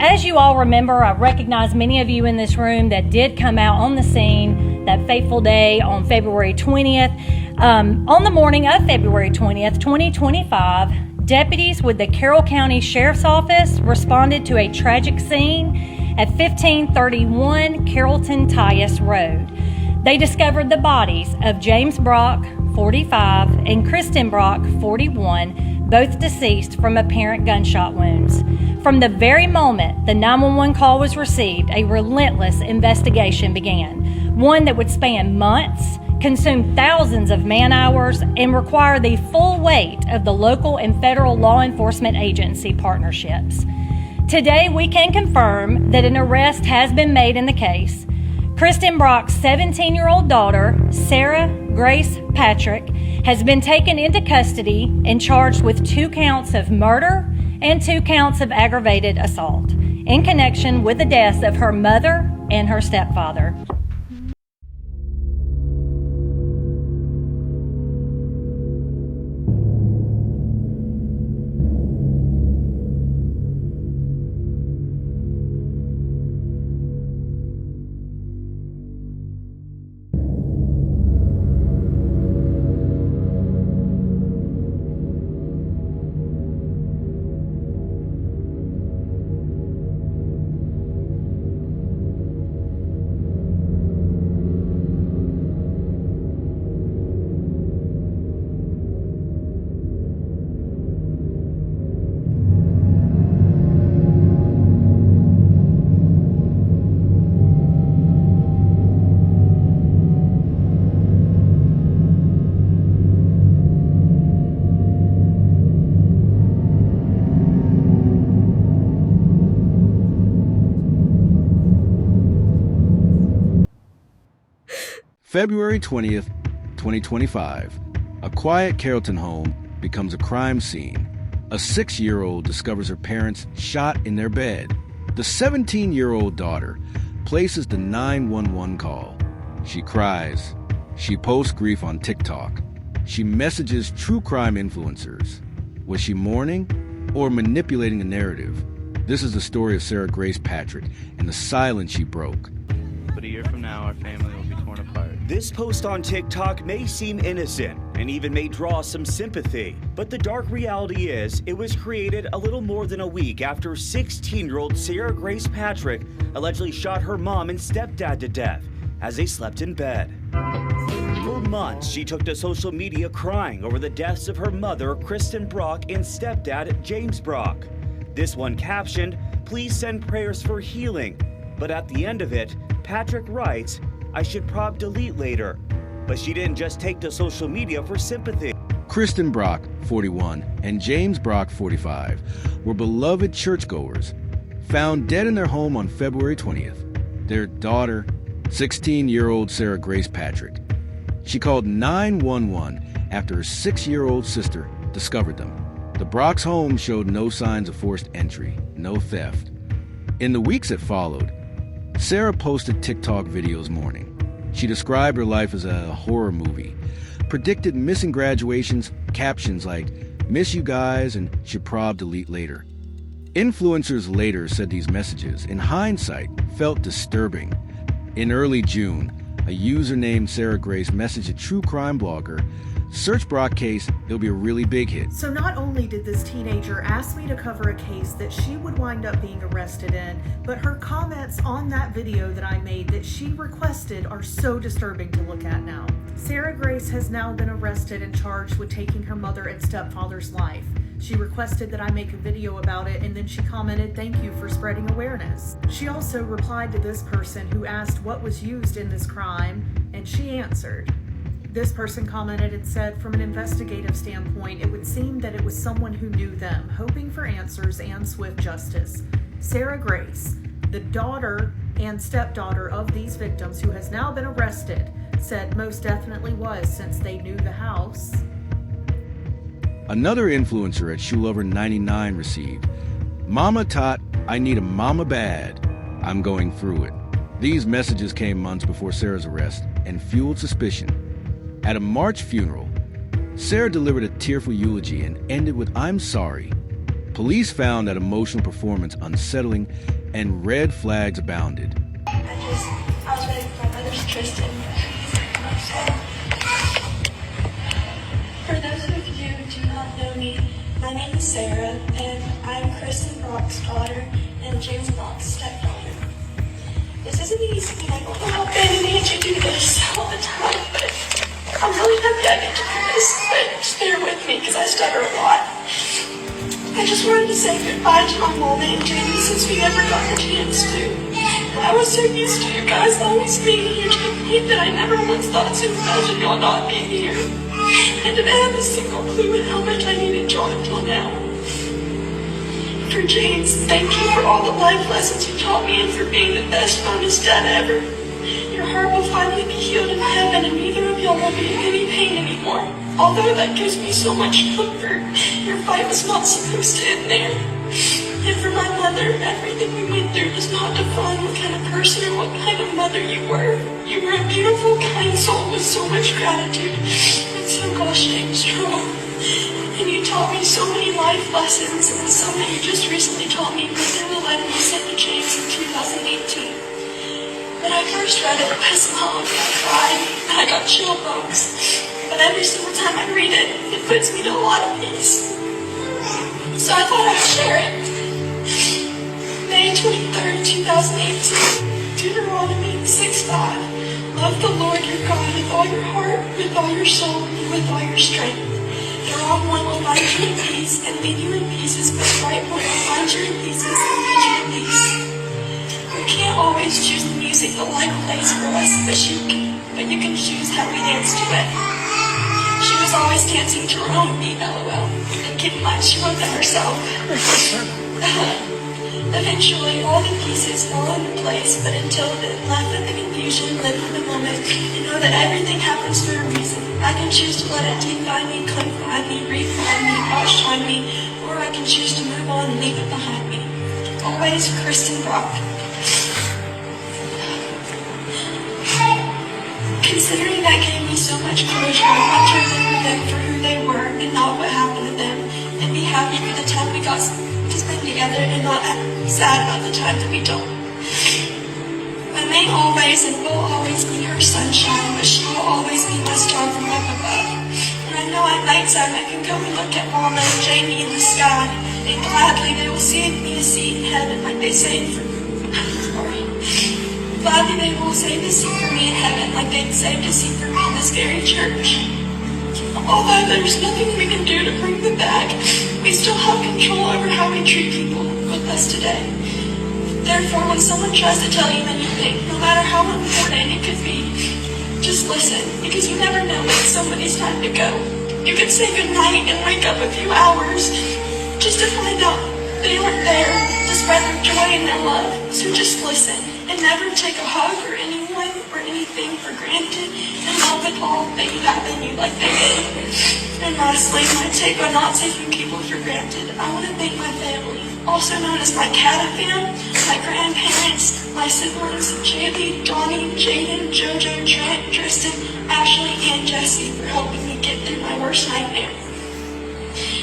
As you all remember, I recognize many of you in this room that did come out on the scene that fateful day on February 20th. On the morning of February 20th, 2025, deputies with the Carroll County Sheriff's Office responded to a tragic scene at 1531 Carrollton Tyus Road. They discovered the bodies of James Brock, 45, and Kristen Brock, 41, both deceased from apparent gunshot wounds. From the very moment the 911 call was received, a relentless investigation began, one that would span months, consume thousands of man-hours, and require the full weight of the local and federal law enforcement agency partnerships. Today, we can confirm that an arrest has been made in the case. Kristen Brock's 17-year-old daughter, Sarah Grace Patrick, has been taken into custody and charged with 2 counts of murder and 2 counts of aggravated assault in connection with the deaths of her mother and her stepfather. February 20th, 2025. A quiet Carrollton home becomes a crime scene. A 6-year-old discovers her parents shot in their bed. The 17-year-old daughter places the 911 call. She cries. She posts grief on TikTok. She messages true crime influencers. Was she mourning or manipulating a narrative? This is the story of Sarah Grace Patrick and the silence she broke. But a year from now, our family will be torn apart. This post on TikTok may seem innocent and even may draw some sympathy, but the dark reality is it was created a little more than a week after 16-year-old Sarah Grace Patrick allegedly shot her mom and stepdad to death as they slept in bed. For months, she took to social media crying over the deaths of her mother, Kristen Brock, and stepdad, James Brock. This one captioned, "Please send prayers for healing." But at the end of it, Patrick writes, "I should prob delete later." But she didn't just take to social media for sympathy. Kristen Brock, 41, and James Brock, 45, were beloved churchgoers, found dead in their home on February 20th. Their daughter, 16-year-old Sarah Grace Patrick. She called 911 after her 6-year-old sister discovered them. The Brock's home showed no signs of forced entry, no theft. In the weeks that followed, Sarah posted TikTok videos mourning. She described her life as a horror movie, predicted missing graduations, captions like, "Miss you guys," and "Should prob delete later." Influencers later said these messages, in hindsight, felt disturbing. In early June, a user named Sarah Grace messaged a true crime blogger, "Search Brock case, it'll be a really big hit." So not only did this teenager ask me to cover a case that she would wind up being arrested in, but her comments on that video that I made that she requested are so disturbing to look at now. Sarah Grace has now been arrested and charged with taking her mother and stepfather's life. She requested that I make a video about it, and then she commented, "Thank you for spreading awareness." She also replied to this person who asked what was used in this crime, and she answered. This person commented and said, "From an investigative standpoint, it would seem that it was someone who knew them, hoping for answers and swift justice." Sarah Grace, the daughter and stepdaughter of these victims who has now been arrested, said most definitely was, since they knew the house. Another influencer at ShoeLover99 received, "Mama Tot, I need a mama bad. I'm going through it." These messages came months before Sarah's arrest and fueled suspicion. At a March funeral, Sarah delivered a tearful eulogy and ended with, "I'm sorry." Police found that emotional performance unsettling and red flags abounded. I was ready for my mother's Tristan. For those of you who do not know me, my name is Sarah, and I'm Kristen Brock's daughter and James Brock's stepdaughter. This isn't easy. I don't know how Ben and Angie do this all the time, but I'm really happy I get to do this. But just bear with me because I stutter a lot. I just wanted to say goodbye to my mom and Jamie since we never got a chance to. I was so used to you guys always being here to the point that I never once thought to imagine y'all not being here. And didn't have a single clue how much I needed y'all until now. For James, thank you for all the life lessons you taught me and for being the best honest dad ever. Your heart will finally be healed in heaven and neither of y'all will be in any pain anymore. Although that gives me so much comfort, your fight was not supposed to end there. And for my mother, everything we went through does not define what kind of person or what kind of mother you were. You were a beautiful, kind soul with so much gratitude and so gosh dang strong. And you taught me so many life lessons, and some that you just recently taught me within the letter you sent to James in 2018. When I first read it, I smiled and I cried, and I got chill bumps. But every single time I read it, it puts me to a lot of peace. So I thought I'd share it. May 23rd, 2018, Deuteronomy 6:5. Love the Lord your God with all your heart, with all your soul, and with all your strength. The wrong one will find you in peace and leave you in pieces, but the right one will find you in pieces and lead you in peace. We can't always choose the music the life plays for us, but you can choose how we dance to it. She was always dancing to her own beat, LOL. And keep in mind, she wrote that herself. Eventually, all the pieces fall into place, but until then, laugh at the confusion, live in the moment, and know that everything happens for a reason. I can choose to let it define me, confine me, refine me, outshine me, or I can choose to move on and leave it behind me. Always, Kristen Brock. Considering that gave me so much closure, I want to remember them for who they were and not what happened to them, and be happy for the time we got to spend together and not sad about the time that we don't. I may always and will always be her sunshine, but she will always be my star from up above. And I know at nighttime I can come and look at Mama and Jamie in the sky, and gladly they will save me a seat in heaven like they saved for Gladly they will save a seat for me in heaven like they saved a seat for me in this very church. Although there's nothing we can do to bring them back, we still have control over how we treat people with us today. Therefore, when someone tries to tell you anything, no matter how important it could be, just listen, because you never know when it's somebody's time to go. You could say goodnight and wake up a few hours just to find out they weren't there to spread their joy and their love. So just listen and never take a hug or anyone or anything for granted, and love with all that you have in you like they did. And lastly, my take on not taking people for granted, I want to thank my family, also known as my cat fam, my grandparents, my siblings, Jaylee, Donnie, Jaden, Jojo, Trent, Tristan, Ashley, and Jesse for helping me get through my worst nightmare.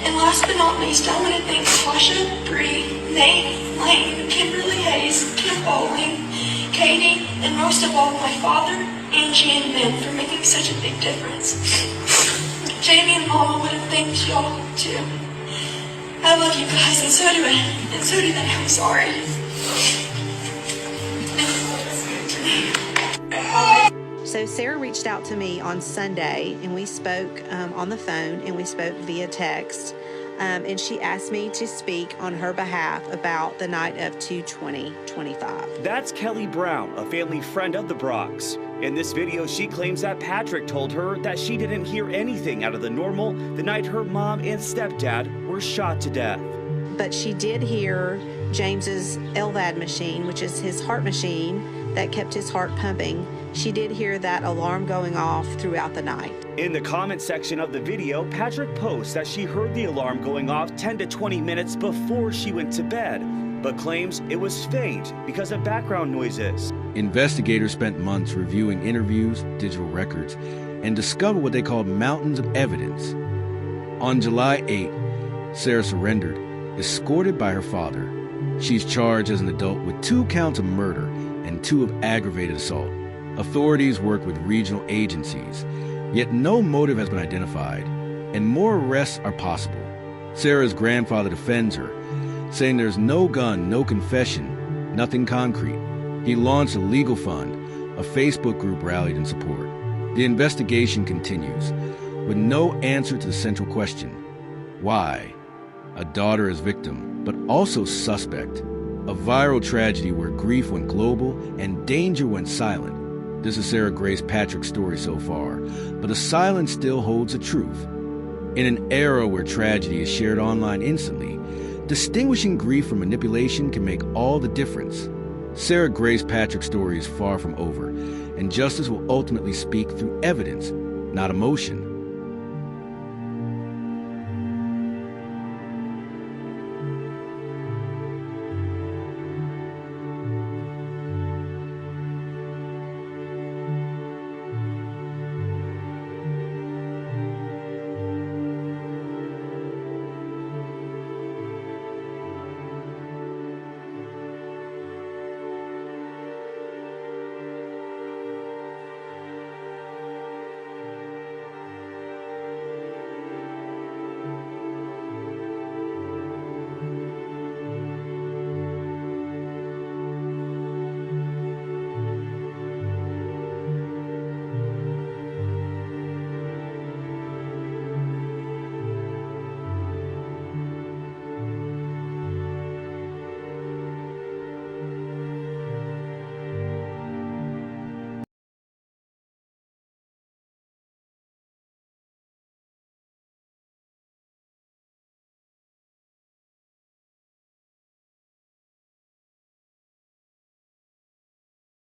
And last but not least, I want to thank Tasha, Bree, Nate, Lane, Kimberly Hayes, Kim Bowling, Katie, and most of all, my father, Angie, and Ben for making such a big difference. Jamie and Mama would have thanked y'all too. I love you guys, and so do they. I'm sorry. So Sarah reached out to me on Sunday, and we spoke on the phone, and we spoke via text. And she asked me to speak on her behalf about the night of 2/20/25. That's Kelly Brown, a family friend of the Brocks. In this video, she claims that Patrick told her that she didn't hear anything out of the normal the night her mom and stepdad were shot to death. But she did hear James's LVAD machine, which is his heart machine that kept his heart pumping. She did hear that alarm going off throughout the night. In the comment section of the video, Patrick posts that she heard the alarm going off 10 to 20 minutes before she went to bed, but claims it was faint because of background noises. Investigators spent months reviewing interviews, digital records, and discovered what they called mountains of evidence. On July 8, Sarah surrendered, escorted by her father. She's charged as an adult with 2 counts of murder and 2 of aggravated assault. Authorities work with regional agencies, yet no motive has been identified, and more arrests are possible. Sarah's grandfather defends her, saying there's no gun, no confession, nothing concrete. He launched a legal fund. A Facebook group rallied in support. The investigation continues, with no answer to the central question. Why? A daughter is victim, but also suspect. A viral tragedy where grief went global and danger went silent. This is Sarah Grace Patrick's story so far, but the silence still holds the truth. In an era where tragedy is shared online instantly, distinguishing grief from manipulation can make all the difference. Sarah Grace Patrick's story is far from over, and justice will ultimately speak through evidence, not emotion.